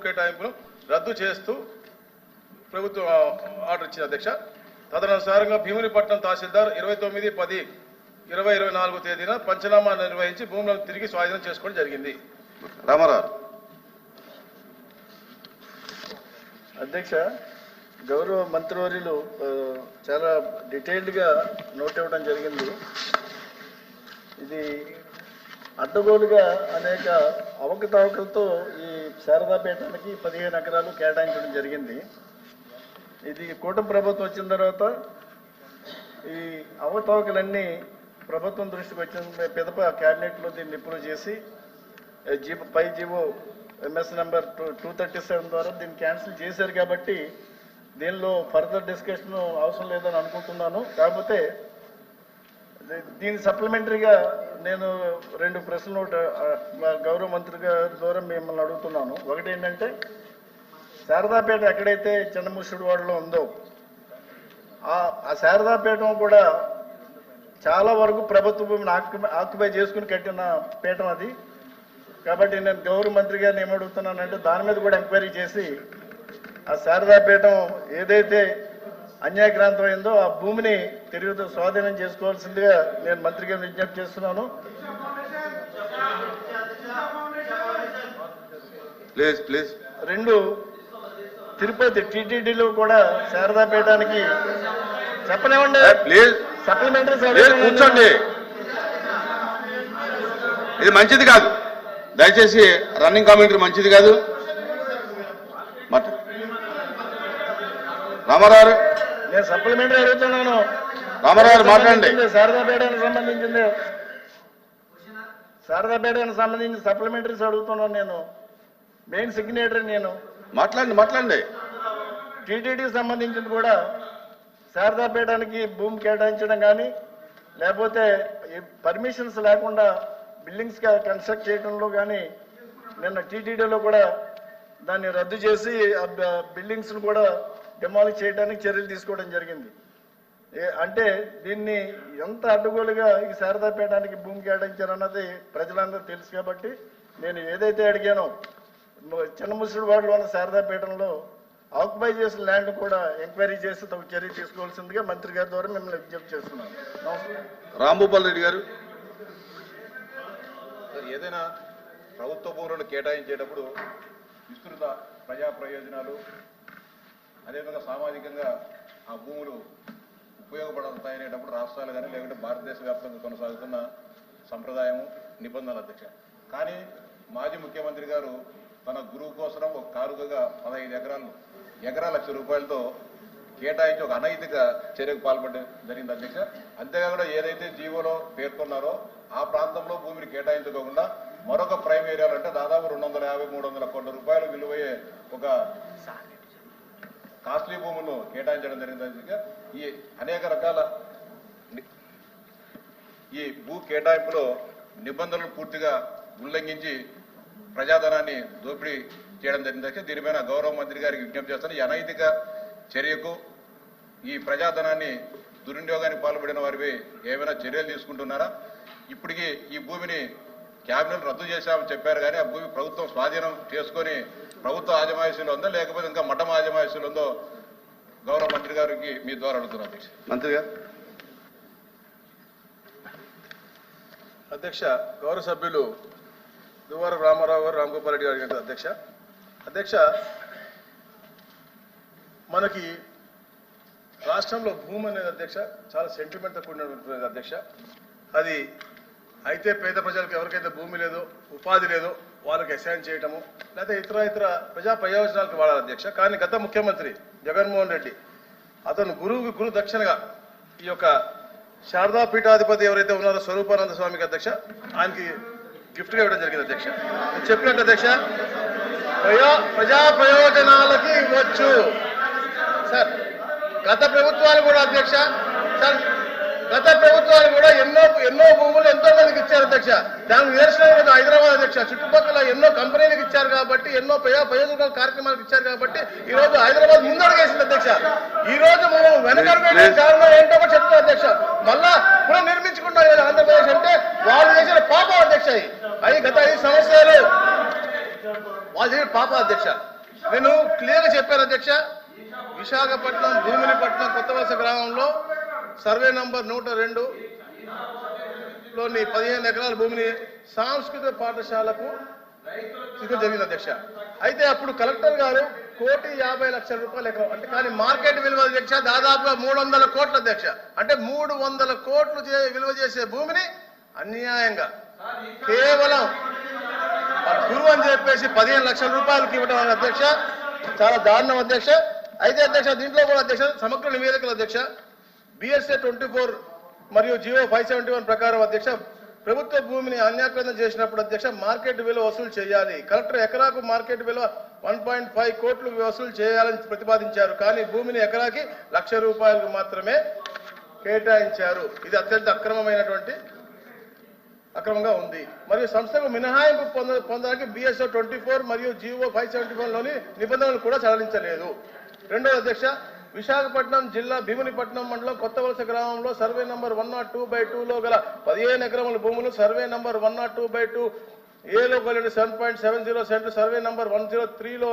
కేటాయింపును రద్దు చేస్తూ ప్రభుత్వం ఆర్డర్ ఇచ్చింది అధ్యక్ష. తదనుసారంగా భీమునిపట్నం తహసీల్దార్ 29/10/2024 తేదీన పంచనామా నిర్వహించి భూములను తిరిగి స్వాధీనం చేసుకోవడం జరిగింది. రామారావు అధ్యక్ష, గౌరవ మంత్రివర్యులు చాలా డీటెయిల్డ్గా నోట్ ఇవ్వడం జరిగింది. ఇది అడ్డగోలుగా అనేక అవకతవకలతో ఈ శారదాపేటానికి 15 ఎకరాలు కేటాయించడం జరిగింది. ఇది కూటమి ప్రభుత్వం వచ్చిన తర్వాత ఈ అవకతవకలన్నీ ప్రభుత్వం దృష్టికి వచ్చిన పిదప క్యాబినెట్లో దీన్ని అప్రూవ్ చేసి పై జీవో ఎంఎస్ నెంబర్ 237 ద్వారా దీన్ని క్యాన్సిల్ చేశారు. కాబట్టి దీనిలో ఫర్దర్ డిస్కషన్ అవసరం లేదని అనుకుంటున్నాను. కాకపోతే దీని సప్లిమెంటరీగా నేను 2 ప్రశ్నలు గౌరవ మంత్రి గారి ద్వారా మిమ్మల్ని అడుగుతున్నాను. ఒకటి ఏంటంటే, శారదాపేట ఎక్కడైతే చిన్నముషుడివాడలో ఉందో ఆ శారదాపేట కూడా చాలా వరకు ప్రభుత్వ భూమిని ఆక్యుపై చేసుకుని కట్టిన పీఠం అది. కాబట్టి నేను గౌరవ మంత్రి గారిని ఏమడుగుతున్నానంటే, దాని మీద కూడా ఎంక్వైరీ చేసి ఆ శారదాపేటం ఏదైతే అన్యాయక్రాంతం అయిందో ఆ భూమిని తిరిగి స్వాధీనం చేసుకోవాల్సిందిగా నేను మంత్రి గారిని విజ్ఞప్తి చేస్తున్నాను. ప్లీజ్ 2, తిరుపతి టీటీడీలో కూడా శారదాపేటానికి చెప్పనివ్వండి. సప్లిమెంటరీ కూర్చోండి, ఇది మంచిది కాదు. దయచేసి రన్నింగ్ కామెంటరీ మంచిది కాదు. రామారావు నేను సప్లిమెంటరీ అడుగుతున్నాను. రామారావు మాట్లాడండి. శారదాపేటకు సంబంధించి సప్లిమెంటరీస్ అడుగుతున్నాను. నేను మెయిన్ సిగ్నేటరీ. నేను మాట్లాడండి. టీటీడీకి సంబంధించింది కూడా శారదాపేటానికి భూమి కేటాయించడం కానీ, లేకపోతే పర్మిషన్స్ లేకుండా బిల్డింగ్స్ కన్స్ట్రక్ట్ చేయడంలో కానీ నిన్న టీటీడీలో కూడా దాన్ని రద్దు చేసి ఆ బిల్డింగ్స్ను కూడా డెమాలిష్ చేయడానికి చర్యలు తీసుకోవడం జరిగింది. అంటే దీన్ని ఎంత అడ్డగోలుగా ఈ శారదాపేటానికి భూమి కేటాయించారన్నది ప్రజలందరూ తెలుసు. కాబట్టి నేను ఏదైతే అడిగానో చిన్నముసిడివాడలో ఉన్న శారదాపేటంలో ఆక్యుపై చేసిన ల్యాండ్ కూడా ఎంక్వైరీ చేసి తగు చర్య తీసుకోవాల్సిందిగా మంత్రి గారి ద్వారా మిమ్మల్ని విజ్ఞప్తి చేస్తున్నాను. రాంభూపాల్ రెడ్డి గారు, ఏదైనా ప్రభుత్వ భూములను కేటాయించేటప్పుడు విస్తృత ప్రజా ప్రయోజనాలు, అదేవిధంగా సామాజికంగా ఆ భూములు ఉపయోగపడతాయనేటప్పుడు రాష్ట్రాలు కానీ లేకుంటే భారతదేశ వ్యాప్తంగా కొనసాగుతున్న సంప్రదాయము, నిబంధనలు అధ్యక్ష. కానీ మాజీ ముఖ్యమంత్రి గారు తన గురువు కోసం ఒక కారుగా 15 ఎకరాల లక్ష రూపాయలతో కేటాయించి ఒక అనైతిక చర్యకు పాల్పడడం జరిగింది అధ్యక్ష. అంతేకాకుండా ఏదైతే జీవోలో పేర్కొన్నారో ఆ ప్రాంతంలో భూమిని కేటాయించుకోకుండా మరొక ప్రైమ్ ఏరియాలు అంటే దాదాపు 250-300 కోట్ల రూపాయలు విలువయ్యే ఒక కాస్ట్లీ భూములను కేటాయించడం జరిగింది అధ్యక్ష. ఈ అనేక రకాల ఈ భూ కేటాయింపులో నిబంధనలు పూర్తిగా ఉల్లంఘించి ప్రజాధనాన్ని దోపిడీ చేయడం జరిగింది. దీనిపైన గౌరవ మంత్రి గారికి విజ్ఞప్తి చేస్తాను. ఈ అనైతిక చర్యకు, ఈ ప్రజాధనాన్ని దుర్వినియోగానికి పాల్పడిన వారిపై ఏమైనా చర్యలు తీసుకుంటున్నారా? ఇప్పటికీ ఈ భూమిని క్యాబినెట్ రద్దు చేశామని చెప్పారు, కానీ ఆ భూమి ప్రభుత్వం స్వాధీనం చేసుకొని ప్రభుత్వ ఆజమాయిషీలో ఉందో లేకపోతే ఇంకా మఠం ఆజమాయిషీలో ఉందో గౌరవ మంత్రి గారికి మీ ద్వారా అడుగుతున్నారు అధ్యక్ష. మంత్రి గారు. అధ్యక్ష, గౌరవ సభ్యులు దువ్వార రామారావు గారు, రాంగోపాల్ రెడ్డి గారు అధ్యక్ష. అధ్యక్ష, మనకి రాష్ట్రంలో భూమి అనేది అధ్యక్ష చాలా సెంటిమెంట్తో కూడినటువంటి అధ్యక్ష. అది అయితే పేద ప్రజలకు ఎవరికైతే భూమి లేదో, ఉపాధి లేదో వాళ్ళకి అసైన్ చేయటము, లేకపోతే ఇతర ప్రజా ప్రయోజనాలకు వాడాలి అధ్యక్ష. కానీ గత ముఖ్యమంత్రి జగన్మోహన్ రెడ్డి అతను గురు దక్షిణగా ఈ యొక్క శారదా పీఠాధిపతి ఎవరైతే ఉన్నారో స్వరూపానంద స్వామికి అధ్యక్ష, ఆయనకి గిఫ్ట్గా ఇవ్వడం జరిగింది అధ్యక్ష. చెప్పినట్టు అధ్యక్ష, ప్రజా ప్రయోజనాలకి ఇవ్వచ్చు సార్. గత ప్రభుత్వాలు కూడా అధ్యక్ష సార్, గత ప్రభుత్వాలు కూడా ఎన్నో భూములు ఎంతో మందికి ఇచ్చారు అధ్యక్ష. దానికి నిదర్శనం హైదరాబాద్ అధ్యక్ష. చుట్టుపక్కల ఎన్నో కంపెనీలకు ఇచ్చారు కాబట్టి, ఎన్నో ప్రయోజన కార్యక్రమాలకు ఇచ్చారు కాబట్టి ఈ రోజు హైదరాబాద్ ముందడుగేసింది అధ్యక్ష. ఈ రోజు మనం వెనకడుగు కారణం ఏంటో కూడా చెప్తాం అధ్యక్ష. మళ్ళా పునర్నిర్మించుకుంటాం ఆంధ్రప్రదేశ్ అంటే వాళ్ళు చేసిన పాపం అధ్యక్ష. అవి గత 5 సంవత్సరాలు వాళ్ళు చేయడం పాప అధ్యక్ష. నేను క్లియర్గా చెప్పాను అధ్యక్ష, విశాఖపట్నం భూమినిపట్నం కొత్త వలస గ్రామంలో సర్వే నంబర్ 102 లోని 15 ఎకరాల భూమిని సాంస్కృతిక పాఠశాలకు ఇవ్వడం జరిగింది అధ్యక్ష. అయితే అప్పుడు కలెక్టర్ గారు 1,50,00,000 రూపాయలు ఎకరం అంటే, కానీ మార్కెట్ విలువ అధ్యక్ష దాదాపుగా 300 కోట్ల అధ్యక్ష. అంటే 300 కోట్లు విలువ చేసే భూమిని అన్యాయంగా కేవలం గురువు అని చెప్పేసి 15 లక్షల రూపాయలకి ఇవ్వడం అధ్యక్ష చాలా దారుణం అధ్యక్ష. అయితే అధ్యక్ష దీంట్లో కూడా అధ్యక్ష సమగ్ర నివేదికలు అధ్యక్ష BSA 24 మరియు GO 571 ప్రకారం అధ్యక్ష ప్రభుత్వ భూమిని అన్యాక్రాంతం చేసినప్పుడు అధ్యక్ష మార్కెట్ విలువ వసూలు చేయాలి. కలెక్టర్ ఎకరాకు మార్కెట్ విలువ 1.5 కోట్లు వసూలు చేయాలని ప్రతిపాదించారు. కానీ భూమిని ఎకరాకి ₹1,00,000 మాత్రమే కేటాయించారు. ఇది అత్యంత అక్రమంగా ఉంది. మరియు సంస్థకు మినహాయింపు పొందడానికి BSA 24 మరియు GO 571 లోని నిబంధనలు కూడా సడలించలేదు. రెండవ అధ్యక్ష విశాఖపట్నం జిల్లా భీమునిపట్నం మండలం కొత్త వలస గ్రామంలో సర్వే నంబర్ 102/2లో గల 15 ఎకరముల భూములు సర్వే నంబర్ 102/2 ఏలో కలిగిన 7.70 సెంట్లు సర్వే నంబర్ 103లో